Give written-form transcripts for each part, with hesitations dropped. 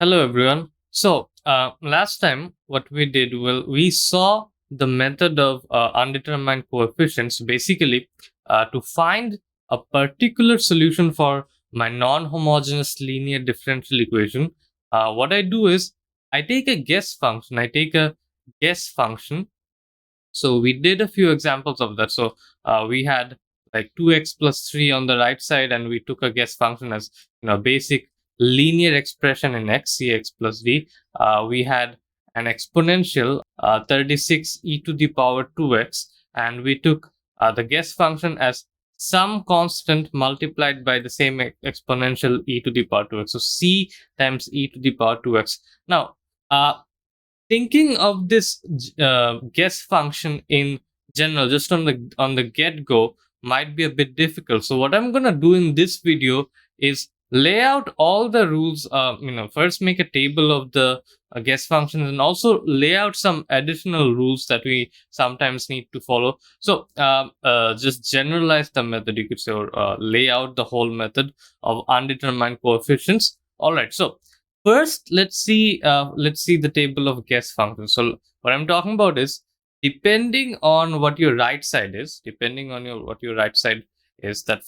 Hello everyone. Last time what we did, well, we saw the method of undetermined coefficients basically to find a particular solution for my non-homogeneous linear differential equation. What I do is I take a guess function. So we did a few examples of that. We had like 2x plus 3 on the right side, and we took a guess function as basic linear expression in x, cx plus d. We had an exponential 36 e to the power 2x, and we took the guess function as some constant multiplied by the same exponential e to the power 2x. So c times e to the power 2x. Now, uh, thinking of this guess function in general just on the get go might be a bit difficult. So what I'm going to do in this video is lay out all the rules. First make a table of the guess functions, and also lay out some additional rules that we sometimes need to follow. Just generalize the method, you could say, or lay out the whole method of undetermined coefficients. All right, so first, let's see the table of guess functions. So what I'm talking about is, depending on what your right side is, that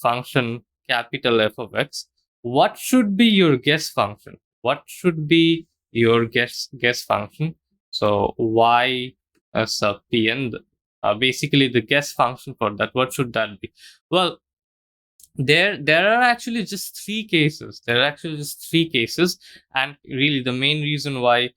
function capital F of x, what should be your guess function? What should be your guess function? So y sub p, and basically the guess function for that, what should that be? Well, there are actually just three cases, and really the main reason why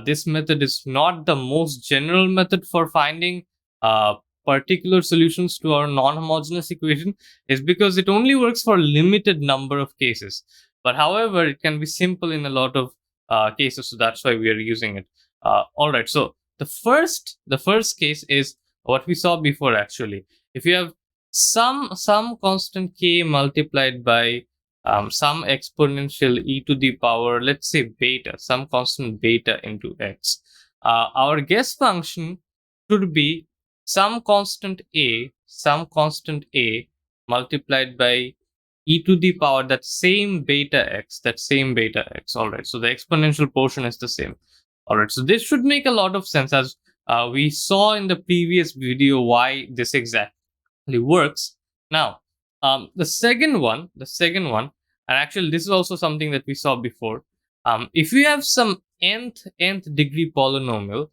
this method is not the most general method for finding uh, particular solutions to our non-homogeneous equation is because it only works for limited number of cases. But however, it can be simple in a lot of cases, so that's why we are using it. All right, so the first case is what we saw before. Actually, if you have some constant k multiplied by some exponential e to the power, let's say beta, some constant beta into x. Our guess function should be some constant a multiplied by e to the power that same beta x. All right, so the exponential portion is the same. All right, so this should make a lot of sense, as we saw in the previous video why this exactly works. Now, the second one, and actually this is also something that we saw before. If you have some nth degree polynomial,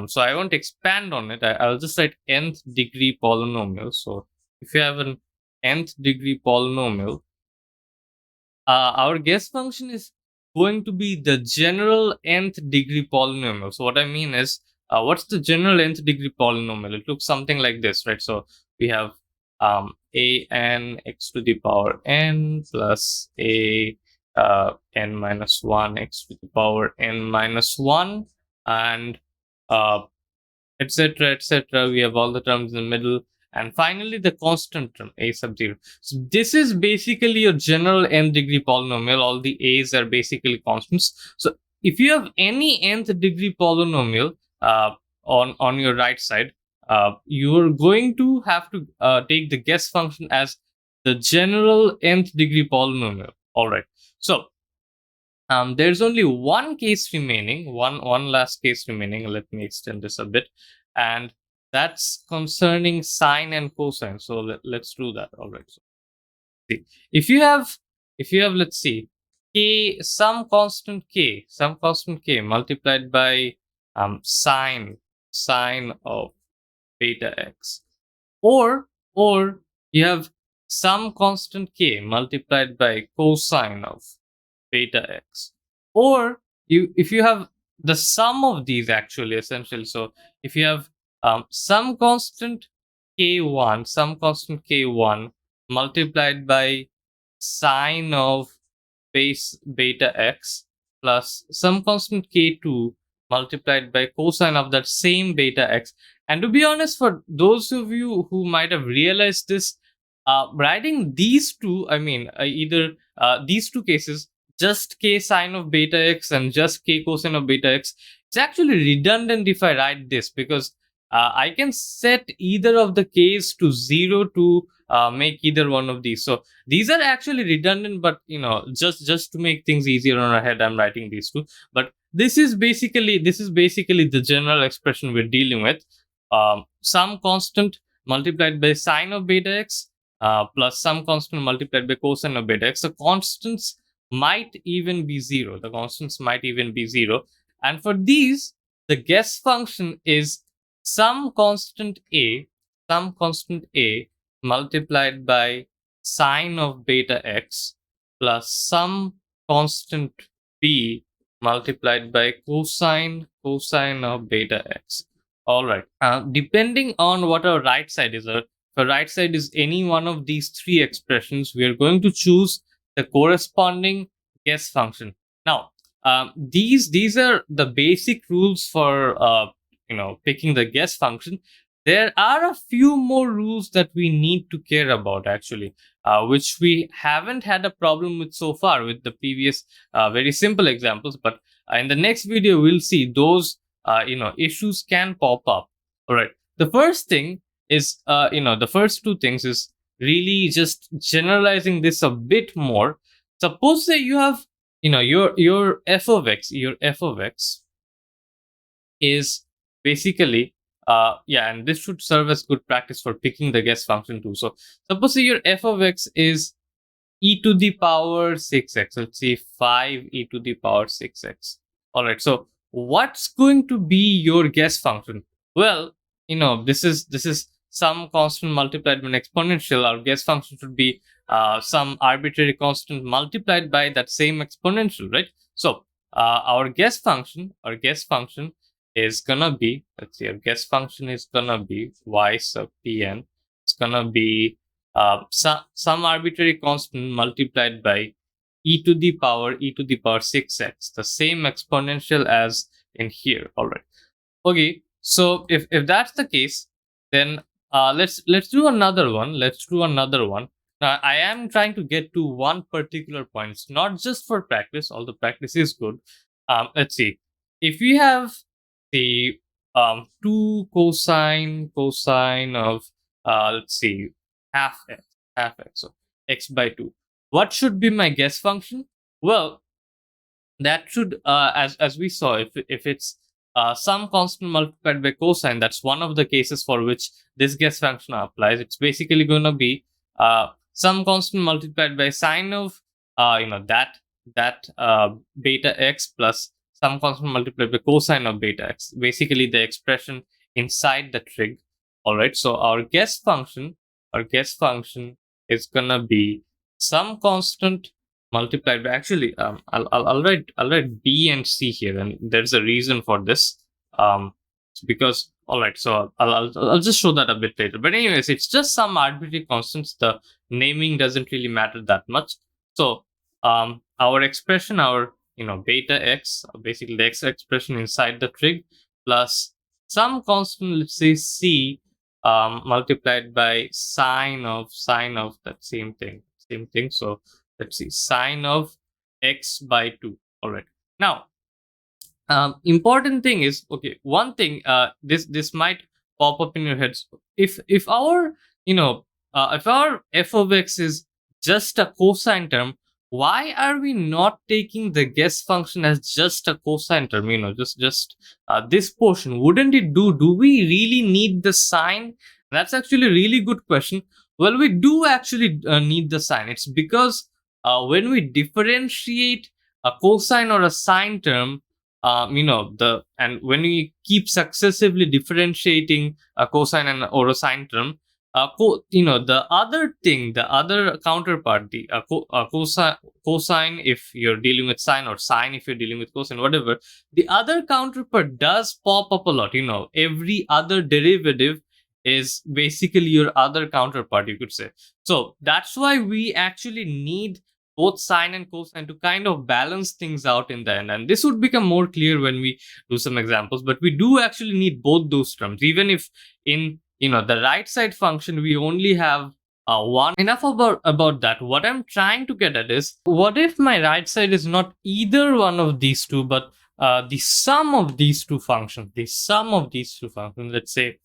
so I won't expand on it. I'll just write nth degree polynomial. So if you have an nth degree polynomial, our guess function is going to be the general nth degree polynomial. So what I mean is, what's the general nth degree polynomial? It looks something like this, right? So we have a n x to the power n plus a n minus 1 x to the power n minus 1, and etc., etc. We have all the terms in the middle, and finally the constant term a sub 0. So this is basically your general n degree polynomial. All the a's are basically constants. So if you have any nth degree polynomial on your right side, you're going to have to take the guess function as the general nth degree polynomial. All right, so there's only one case remaining, one last case remaining. Let me extend this a bit, and that's concerning sine and cosine. So let's do that. All right. So see, if you have, let's see, some constant k multiplied by sine of beta x, or you have some constant k multiplied by cosine of beta x, or if you have the sum of these, actually, essentially. So if you have some constant k1 multiplied by sine of base beta x, plus some constant k2 multiplied by cosine of that same beta x. And to be honest, for those of you who might have realized this, writing these two, I mean, either these two cases, just k sine of beta x and just k cosine of beta x, it's actually redundant if I write this, because I can set either of the case to 0 to make either one of these. So these are actually redundant, but just to make things easier on our head, I'm writing these two. But this is basically the general expression we're dealing with. Some constant multiplied by sine of beta x plus some constant multiplied by cosine of beta x. The constants might even be zero. The constants might even be zero. And for these, the guess function is some constant a multiplied by sine of beta x plus some constant b multiplied by cosine of beta x. All right. Depending on what our right side is, if our right side is any one of these three expressions, we are going to choose the corresponding guess function. Now, these are the basic rules for picking the guess function. There are a few more rules that we need to care about, actually, which we haven't had a problem with so far with the previous very simple examples. But in the next video, we'll see those issues can pop up. All right. The first thing is the first two things is really just generalizing this a bit more. Suppose that you have your f of x is basically and this should serve as good practice for picking the guess function too. So suppose your f of x is e to the power 6x. Let's see, 5 e to the power 6x. All right, so what's going to be your guess function? Well, this is some constant multiplied by an exponential. Our guess function should be some arbitrary constant multiplied by that same exponential, right? So our guess function is gonna be, let's see, our guess function is gonna be y sub pn. It's gonna be some arbitrary constant multiplied by e to the power 6x, the same exponential as in here. All right. Okay. So if that's the case, then let's do another one. Now, I am trying to get to one particular point. It's not just for practice, although practice is good. Let's see. If we have the 2 cosine of let's see, half x, so x by 2. What should be my guess function? Well, that should as we saw, if it's some constant multiplied by cosine, that's one of the cases for which this guess function applies. It's basically going to be some constant multiplied by sine of that beta x plus some constant multiplied by cosine of beta x, basically the expression inside the trig. All right, so our guess function is gonna be some constant multiplied by, actually I'll write b and c here, and there's a reason for this. Because all right, so I'll just show that a bit later. But anyways, it's just some arbitrary constants. The naming doesn't really matter that much. So our expression, our beta x, basically the x expression inside the trig, plus some constant, let's say c, multiplied by sine of that same thing. So let's see, sine of x by 2. All right. Now, important thing is, okay, one thing this might pop up in your heads. If our if our f of x is just a cosine term, why are we not taking the guess function as just a cosine term? Just this portion. Wouldn't it do? Do we really need the sine? That's actually a really good question. Well, we do actually need the sine. It's because when we differentiate a cosine or a sine term, and when we keep successively differentiating a cosine or a sine term, the other counterpart, the cosine if you're dealing with sine, or sine if you're dealing with cosine, whatever, the other counterpart does pop up a lot. Every other derivative is basically your other counterpart, you could say. So that's why we actually need both sine and cosine to kind of balance things out in the end. And this would become more clear when we do some examples. But we do actually need both those terms, even if in the right side function we only have one. Enough about that. What I'm trying to get at is, what if my right side is not either one of these two, but the sum of these two functions, let's say,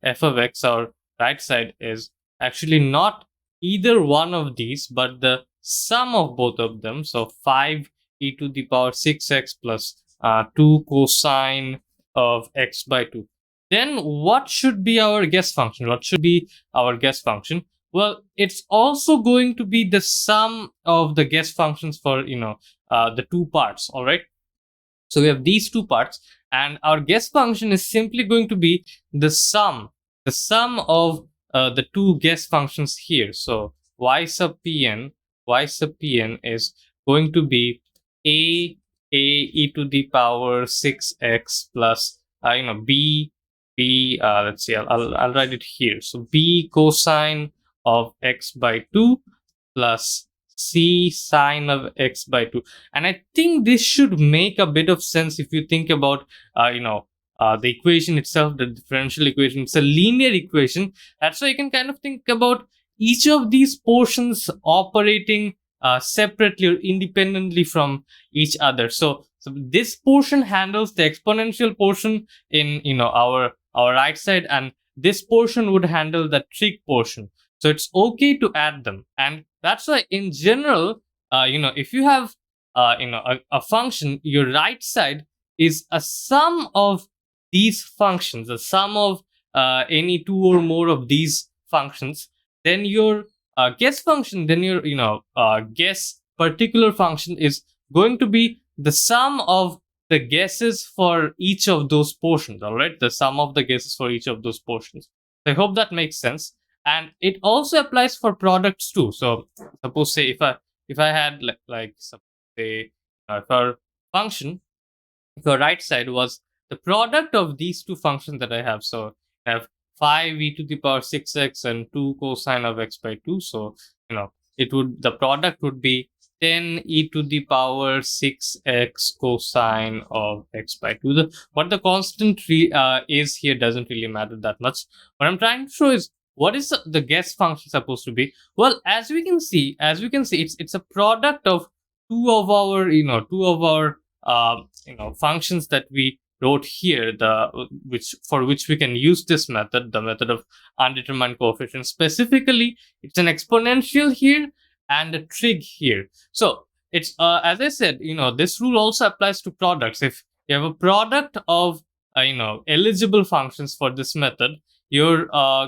f of x, our right side, is actually not either one of these, but the sum of both of them. So 5e⁻6x plus 2 cosine of x by 2. Then what should be our guess function? Well, it's also going to be the sum of the guess functions for the two parts. All right. So we have these two parts, and our guess function is simply going to be the sum of the two guess functions here. So y sub pn is going to be a e⁻6x plus b, let's see, I'll write it here. So b cosine of x by 2 plus c sine of x by 2. And I think this should make a bit of sense if you think about the equation itself, the differential equation. It's a linear equation. That's why you can kind of think about each of these portions operating separately or independently from each other. So this portion handles the exponential portion in our right side, and this portion would handle the trig portion. So it's okay to add them. And that's why in general, if you have a function, your right side is a sum of these functions, the sum of any two or more of these functions. Then your guess function, then your guess particular function is going to be the sum of the guesses for each of those portions. All right, the sum of the guesses for each of those portions. I hope that makes sense. And it also applies for products too. So suppose, say, if I had say if our function, if our right side was the product of these two functions that I have. So I have 5e⁻6x and 2 cosine of x by 2. So the product would be 10e⁻6x cosine of x by 2. What the constant is here doesn't really matter that much. What I'm trying to show is, what is the guess function supposed to be? Well, as we can see, it's a product of two of our functions that we wrote here, for which we can use this method, the method of undetermined coefficients. Specifically, it's an exponential here and a trig here. So it's as I said, this rule also applies to products. If you have a product of eligible functions for this method, your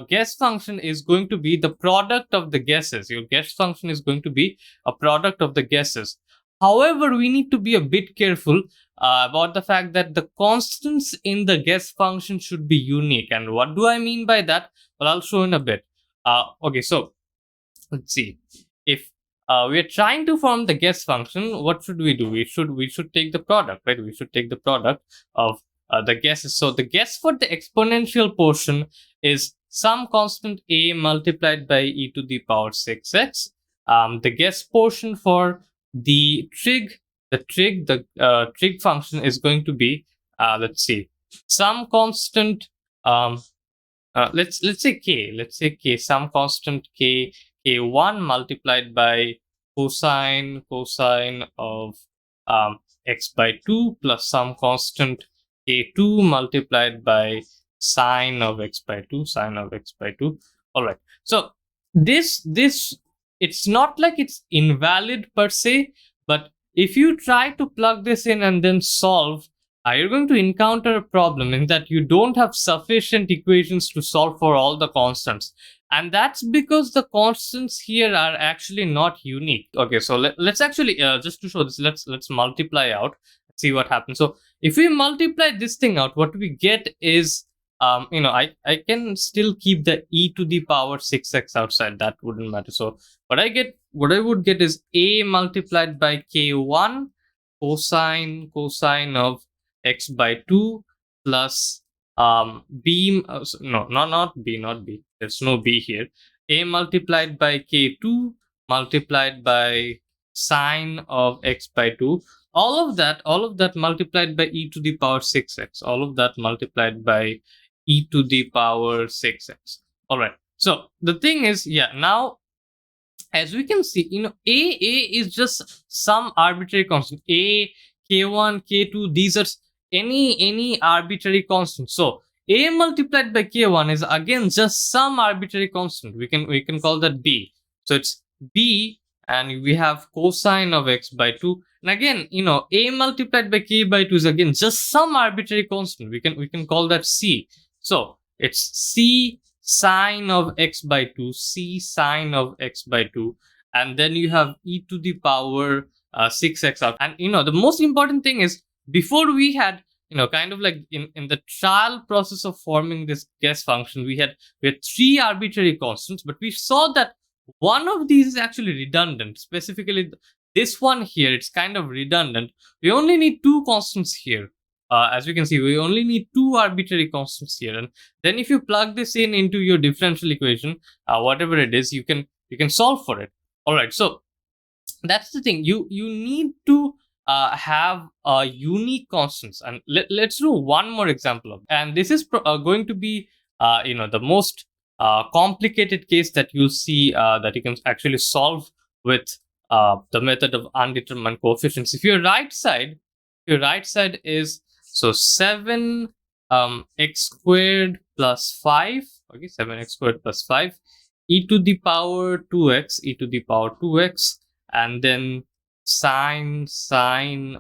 guess function is going to be the product of the guesses. Your guess function is going to be a product of the guesses. However, we need to be a bit careful about the fact that the constants in the guess function should be unique. And what do I mean by that? Well, I'll show in a bit. Okay, so let's see. If we are trying to form the guess function, what should we do? We should take the product, right? We should take the product of the guesses. So the guess for the exponential portion is some constant a multiplied by e⁻6x. The guess portion for the trig function is going to be let's see, some constant let's say k, some constant k1 multiplied by cosine of x by 2 plus some constant k2 multiplied by sine of x by 2. All right, so this it's not like it's invalid per se, but if you try to plug this in and then solve, you're going to encounter a problem in that you don't have sufficient equations to solve for all the constants. And that's because the constants here are actually not unique. Okay, so let's actually, just to show this, let's multiply out, see what happens. So if we multiply this thing out, what we get is, I can still keep the e⁻6x outside. That wouldn't matter. So what I would get is a multiplied by k1 cosine of x by 2 plus b, not b, there's no b here, a multiplied by k2 multiplied by sine of x by 2, all of that multiplied by e⁻6x, all of that multiplied by e⁻6x. All right, so the thing is, now as we can see, a is just some arbitrary constant. A k1, k2, these are any arbitrary constant. So a multiplied by k1 is again just some arbitrary constant. We can call that b. So it's b, and we have cosine of x by 2. And again, a multiplied by k by 2 is again just some arbitrary constant. We can call that c. So it's c sine of x by 2, c sine of x by 2, and then you have e to the power 6x out. And the most important thing is, before we had, kind of like in the trial process of forming this guess function, we had three arbitrary constants, but we saw that one of these is actually redundant. Specifically, this one here, it's kind of redundant. We only need two constants here. As we can see, we only need two arbitrary constants here, and then if you plug this into your differential equation, whatever it is, you can solve for it. All right, so that's the thing. You need to have unique constants, and let's do one more example of, and this is going to be the most complicated case that you'll see, that you can actually solve with the method of undetermined coefficients. If your right side is, so 7 x squared plus 5, okay, 7x squared plus 5, e to the power 2x, and then sine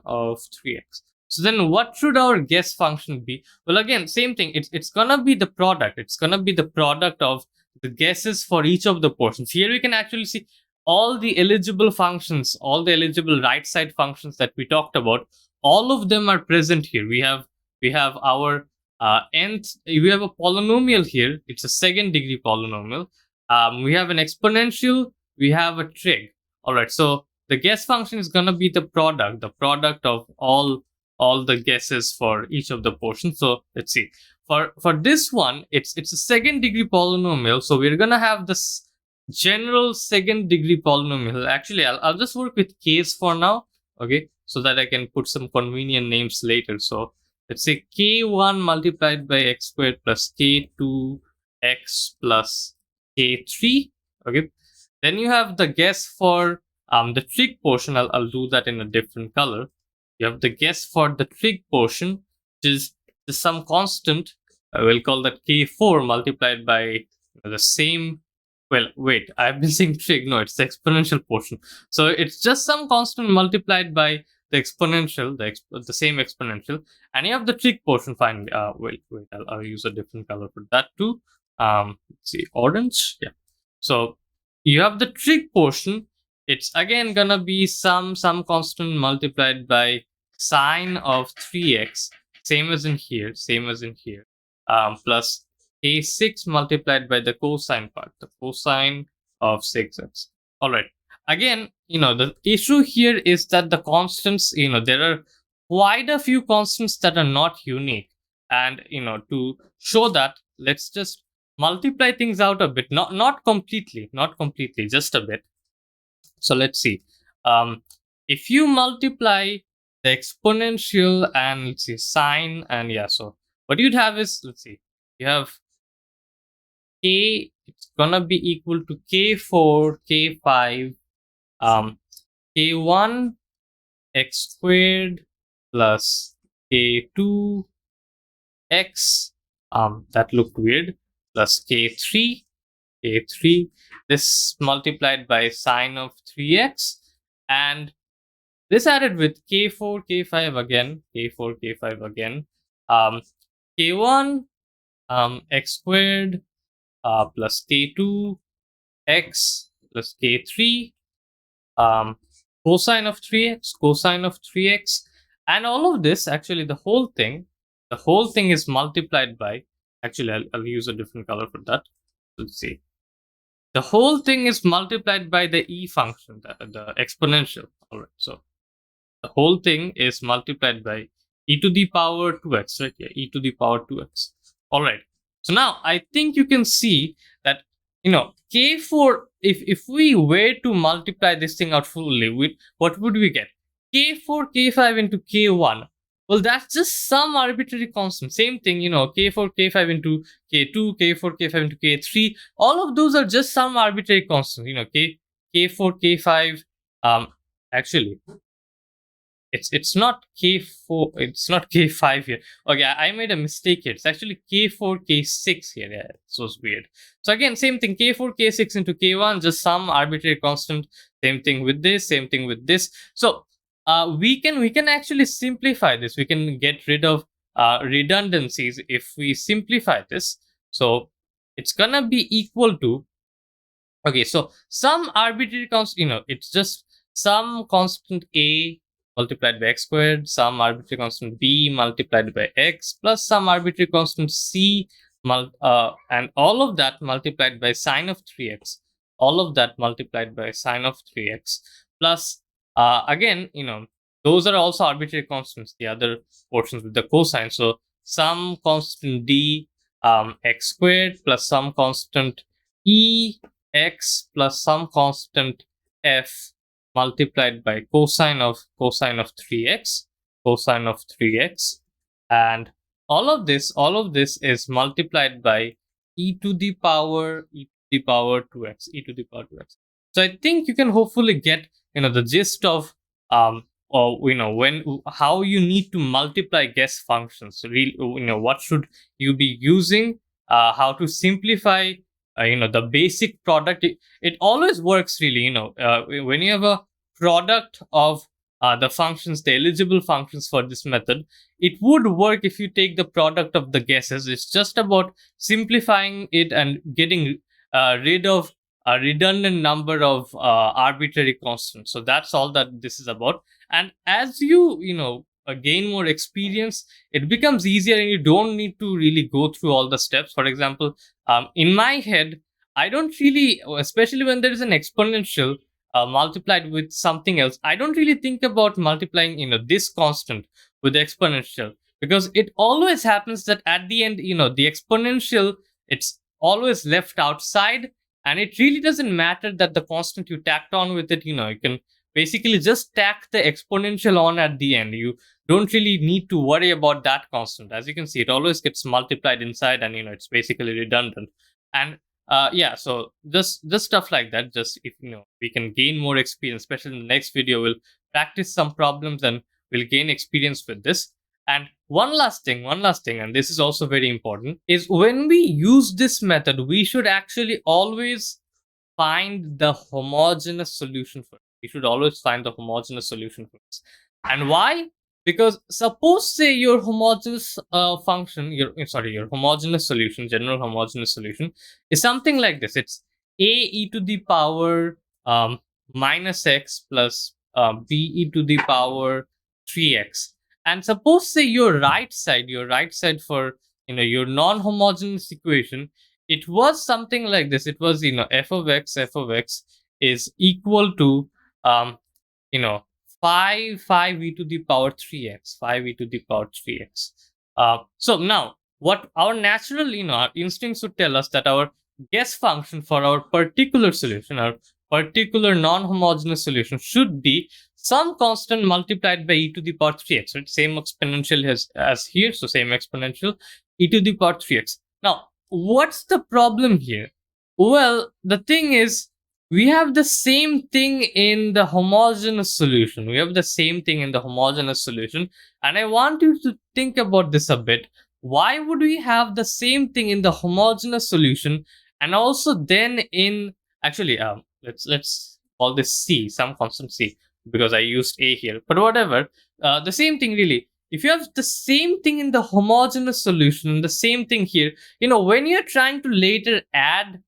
of 3x. So then what should our guess function be? Well, again, same thing. It's gonna be the product. It's gonna be the product of the guesses for each of the portions. Here we can actually see all the eligible functions, all the eligible right side functions that we talked about. All of them are present here. We have our nth. We have a polynomial here. It's a second degree polynomial. We have an exponential. We have a trig. All right, so the guess function is gonna be the product of all the guesses for each of the portions. So let's see. For this one, it's a second degree polynomial. So we're gonna have this general second degree polynomial. Actually, I'll just work with k's for now, okay, so that I can put some convenient names later. So let's say k1 multiplied by x squared plus k2 x plus k3, okay. Then you have the guess for the trig portion. I'll do that in a different color. You have the guess for the trig portion, which is some constant. We'll call that k4 multiplied by the same. Well, wait, I've been saying trig. No, it's the exponential portion. So it's just some constant multiplied by the exponential, the same exponential. And you have the trig portion finally. Wait, I'll use a different color for that too. Let's see, orange. Yeah. So you have the trig portion. It's again gonna be some constant multiplied by sine of 3x, same as in here, plus a6 multiplied by the cosine part, the cosine of 6x. All right. Again, the issue here is that the constants, there are quite a few constants that are not unique. And, to show that, let's just multiply things out a bit. Not completely, just a bit. So let's see. If you multiply the exponential and, let's see, sine, and yeah, so what you'd have is, let's see, you have k, it's gonna be equal to k4, k5, k1 x squared plus k2 x, that looked weird, plus k3, this multiplied by sine of 3x, and this added with k4, k5 again, k1 x squared plus k2 x plus k3, cosine of 3x, and all of this, actually the whole thing is multiplied by, actually I'll use a different color for that. Let's see. The whole thing is multiplied by the e function, the exponential. All right, so the whole thing is multiplied by e to the power 2x, right? Yeah, e to the power 2x. All right. So now I think you can see that, k4, if we were to multiply this thing out fully, what would we get? K4, k5 into k1. Well, that's just some arbitrary constant. Same thing, k4, k5 into k2, k4, k5 into k3. All of those are just some arbitrary constant. K4, k5. Actually, it's not K4, it's not K5 here. Okay, I made a mistake here. It's actually K4, K6 here. Yeah, so it's weird. So again, same thing, K4, K6 into K1, just some arbitrary constant. Same thing with this, same thing with this. So we can actually simplify this. We can get rid of redundancies if we simplify this. So it's gonna be equal to, okay, so some arbitrary constant, it's just some constant a multiplied by x squared, some arbitrary constant b multiplied by x, plus some arbitrary constant c, and all of that multiplied by sine of 3x, all of that multiplied by sine of 3x, plus, again, those are also arbitrary constants, the other portions with the cosine. So some constant d, x squared, plus some constant e x plus some constant f multiplied by cosine of 3x, and all of this is multiplied by e to the power 2x, so I think you can hopefully get the gist of when how you need to multiply guess functions. What should you be using, how to simplify the basic product. It always works really, when you have a product of the functions, the eligible functions for this method, it would work if you take the product of the guesses. It's just about simplifying it and getting rid of a redundant number of arbitrary constants. So that's all that this is about. And as you gain more experience, it becomes easier and you don't need to really go through all the steps. For example, in my head, I don't really, especially when there is an exponential multiplied with something else, I don't really think about multiplying, this constant with the exponential, because it always happens that at the end, the exponential, it's always left outside, and it really doesn't matter that the constant you tacked on with it, you can basically just tack the exponential on at the end. You don't really need to worry about that constant. As you can see, it always gets multiplied inside, and it's basically redundant. And yeah, so just stuff like that. Just if we can gain more experience, especially in the next video, we'll practice some problems and we'll gain experience with this. And one last thing, and this is also very important, is when we use this method, we should actually always find the homogeneous solution for it. We should always find the homogeneous solution for this. And why? Because suppose, say, your homogeneous function, your homogeneous solution, general homogeneous solution, is something like this. It's a e to the power minus x plus b e to the power 3x. And suppose, say, your right side for your non-homogeneous equation, it was something like this. It was, f of x is equal to um you know 5 e to the power 3x, 5 e to the power 3x. So now, what our natural, our instincts would tell us that our guess function for our particular solution, our particular non-homogeneous solution, should be some constant multiplied by e to the power 3x. Right? Same exponential as here, so same exponential, e to the power 3x. Now, what's the problem here? Well, the thing is, we have the same thing in the homogeneous solution. And I want you to think about this a bit. Why would we have the same thing in the homogeneous solution, and also then in, actually, let's call this c, some constant c, because I used a here, but whatever. The same thing, really. If you have the same thing in the homogeneous solution, the same thing here, when you're trying to later add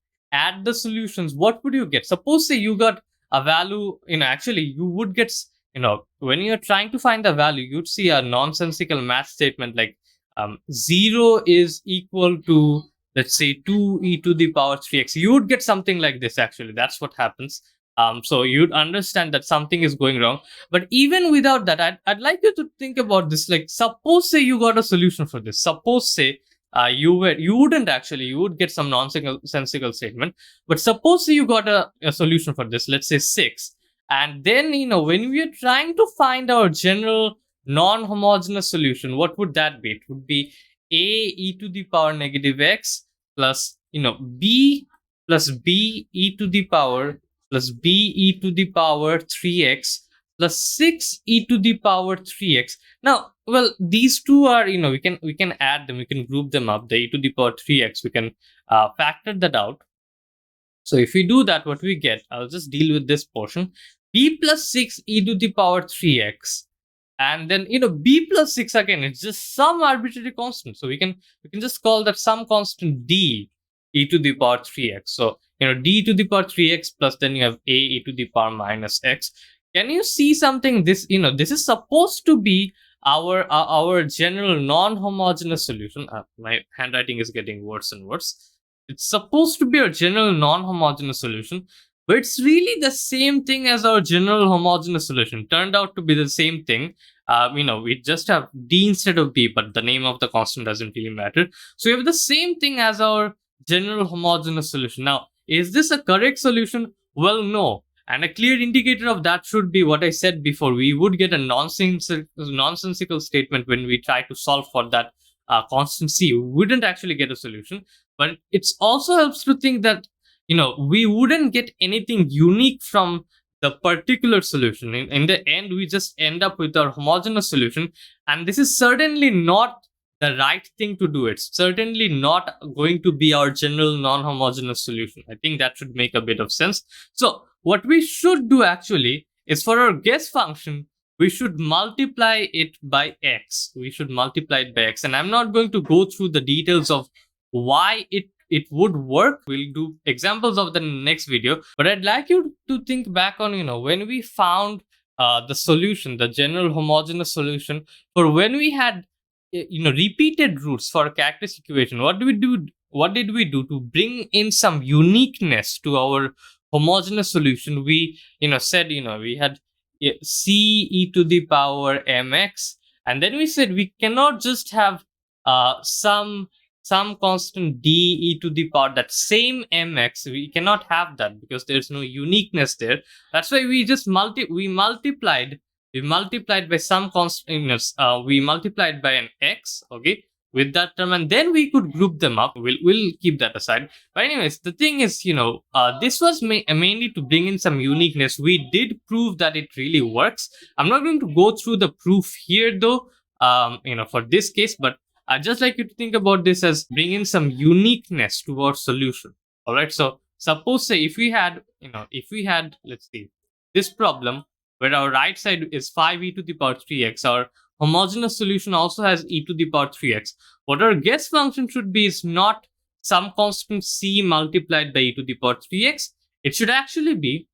the solutions, what would you get? Suppose, say, you got a value, actually you would get, when you're trying to find the value, you'd see a nonsensical math statement like 0 is equal to, let's say, 2 e to the power 3x. You would get something like this. Actually, that's what happens. So you'd understand that something is going wrong. But even without that, I'd like you to think about this. Like, suppose, say, you got a solution for this. Suppose, say, you would get some nonsensical statement. But suppose you got a solution for this, let's say 6. And then, when we are trying to find our general non-homogeneous solution, what would that be? It would be a e to the power negative x plus, b plus b e to the power plus b e to the power 3x plus 6 e to the power 3x. Now, well, these two are, we can add them, we can group them up. The e to the power 3x, we can factor that out. So if we do that, what we get, I'll just deal with this portion. B plus 6 e to the power 3x. And then, b plus 6 again, it's just some arbitrary constant. So we can just call that some constant d e to the power 3x. So, d to the power 3x plus then you have a e to the power minus x. Can you see something? This, this is supposed to be our general non-homogeneous solution. My handwriting is getting worse and worse. It's supposed to be our general non-homogeneous solution, but it's really the same thing as our general homogeneous solution. Turned out to be the same thing. We just have d instead of b, but the name of the constant doesn't really matter. So we have the same thing as our general homogeneous solution. Now, is this a correct solution? Well, no. And a clear indicator of that should be what I said before. We would get a nonsensical statement when we try to solve for that constant c. We wouldn't actually get a solution. But it also helps to think that, we wouldn't get anything unique from the particular solution. In the end, we just end up with our homogeneous solution. And this is certainly not the right thing to do. It's certainly not going to be our general non-homogeneous solution. I think that should make a bit of sense. So what we should do actually is, for our guess function, we should multiply it by x. We should multiply it by x. And I'm not going to go through the details of why it would work. We'll do examples of the next video. But I'd like you to think back on, when we found the solution, the general homogeneous solution, for when we had repeated roots for a characteristic equation. What did we do to bring in some uniqueness to our homogeneous solution? We said we had c e to the power mx, and then we said we cannot just have some constant d e to the power that same mx. We cannot have that because there's no uniqueness there. That's why we just multiplied by some constant. We multiplied by an x, okay, with that term, and then we could group them up. We'll keep that aside. But anyways, the thing is, this was mainly to bring in some uniqueness. We did prove that it really works. I'm not going to go through the proof here though, for this case, but I'd just like you to think about this as bring in some uniqueness to our solution. All right. So suppose, say, if we had, let's see, this problem where our right side is 5 e to the power 3x, our homogeneous solution also has e to the power 3x. What our guess function should be is not some constant c multiplied by e to the power 3x. It should actually be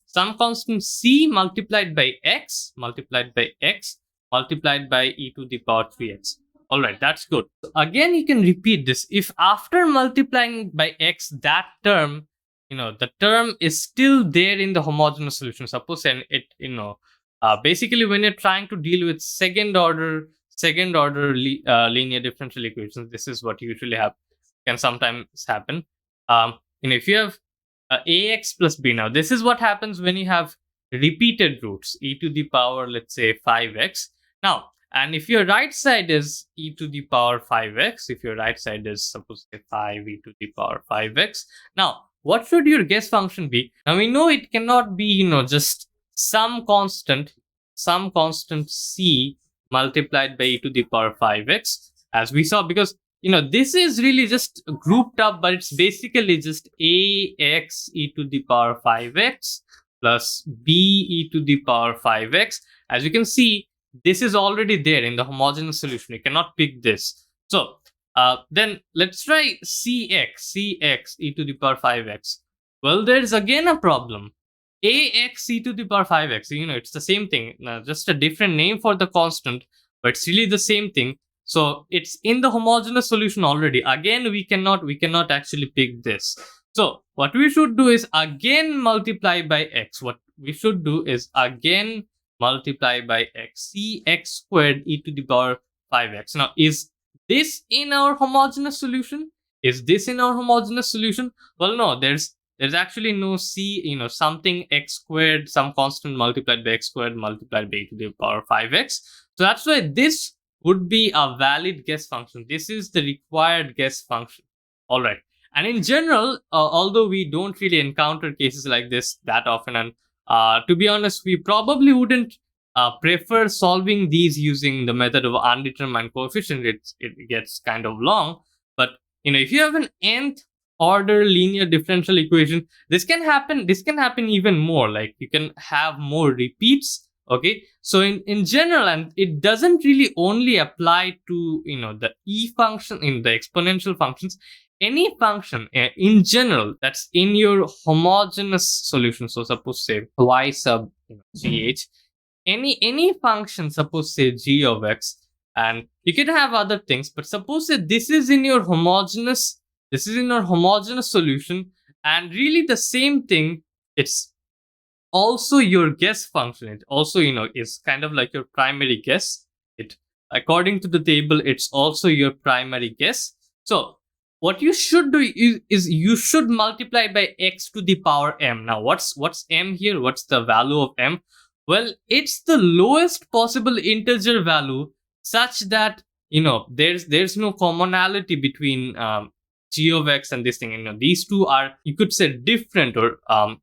some constant c multiplied by x multiplied by e to the power 3x. All right, that's good. So again, you can repeat this. If after multiplying by x, that term, the term is still there in the homogeneous solution. Suppose basically when you're trying to deal with second order linear differential equations, this is what usually can sometimes happen. If you have ax plus b, now this is what happens when you have repeated roots, e to the power, let's say 5x. Now, and if your right side is e to the power 5x, if your right side is, suppose, say 5 e to the power 5x, now what should your guess function be? Now we know it cannot be, just some constant c multiplied by e to the power 5x, as we saw, because this is really just grouped up, but it's basically just ax e to the power 5x plus b e to the power 5x. As you can see, this is already there in the homogeneous solution. You cannot pick this. So then let's try cx e to the power 5x. Well, there's again a problem. Ax e to the power 5x, it's the same thing, just a different name for the constant, but it's really the same thing. So it's in the homogeneous solution already. Again, we cannot actually pick this. So what we should do is again multiply by x. What we should do is again multiply by x. Cx squared e to the power 5x. Now, is this in our homogeneous solution? Well, no, there's actually no c, something x squared, some constant multiplied by x squared multiplied by e to the power 5x. So that's why this would be a valid guess function. This is the required guess function. All right. And in general, although we don't really encounter cases like this that often, and to be honest, we probably wouldn't prefer solving these using the method of undetermined coefficient. It gets kind of long. But if you have an nth order linear differential equation, this can happen. This can happen even more. Like you can have more repeats. Okay, so in general, and it doesn't really only apply to the e function in the exponential functions. Any function in general that's in your homogeneous solution, so suppose say y sub gh, any function, suppose say g of x, and you can have other things, but suppose that this is in your homogeneous solution, and really the same thing, it's also your guess function. It also is kind of like your primary guess. It, according to the table, it's also your primary guess. So what you should do is you should multiply by x to the power m. Now what's m here? What's the value of m? Well, it's the lowest possible integer value, such that there's no commonality between g of x and this thing. These two are, you could say, different, or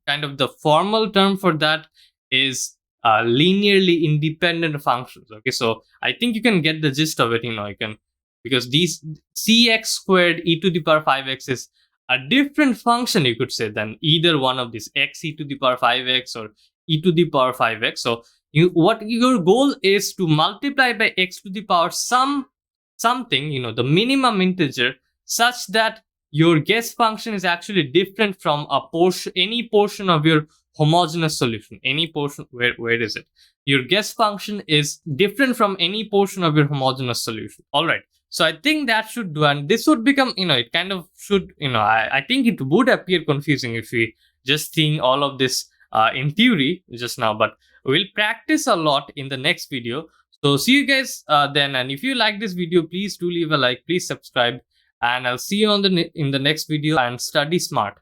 kind of the formal term for that is linearly independent functions. Okay, so I think you can get the gist of it. You can, because these cx squared e to the power 5x is a different function, you could say, than either one of these x e to the power 5x or e to the power 5x. So what your goal is to multiply by x to the power something, the minimum integer, such that your guess function is actually different from any portion of your homogeneous solution. Any portion, where is it? Your guess function is different from any portion of your homogeneous solution. All right. So I think that should do, and this would become, it kind of should, I think it would appear confusing if we just think all of this in theory just now, but we'll practice a lot in the next video. So see you guys then, and if you like this video, please do leave a like, please subscribe, and I'll see you in the next video, and study smart.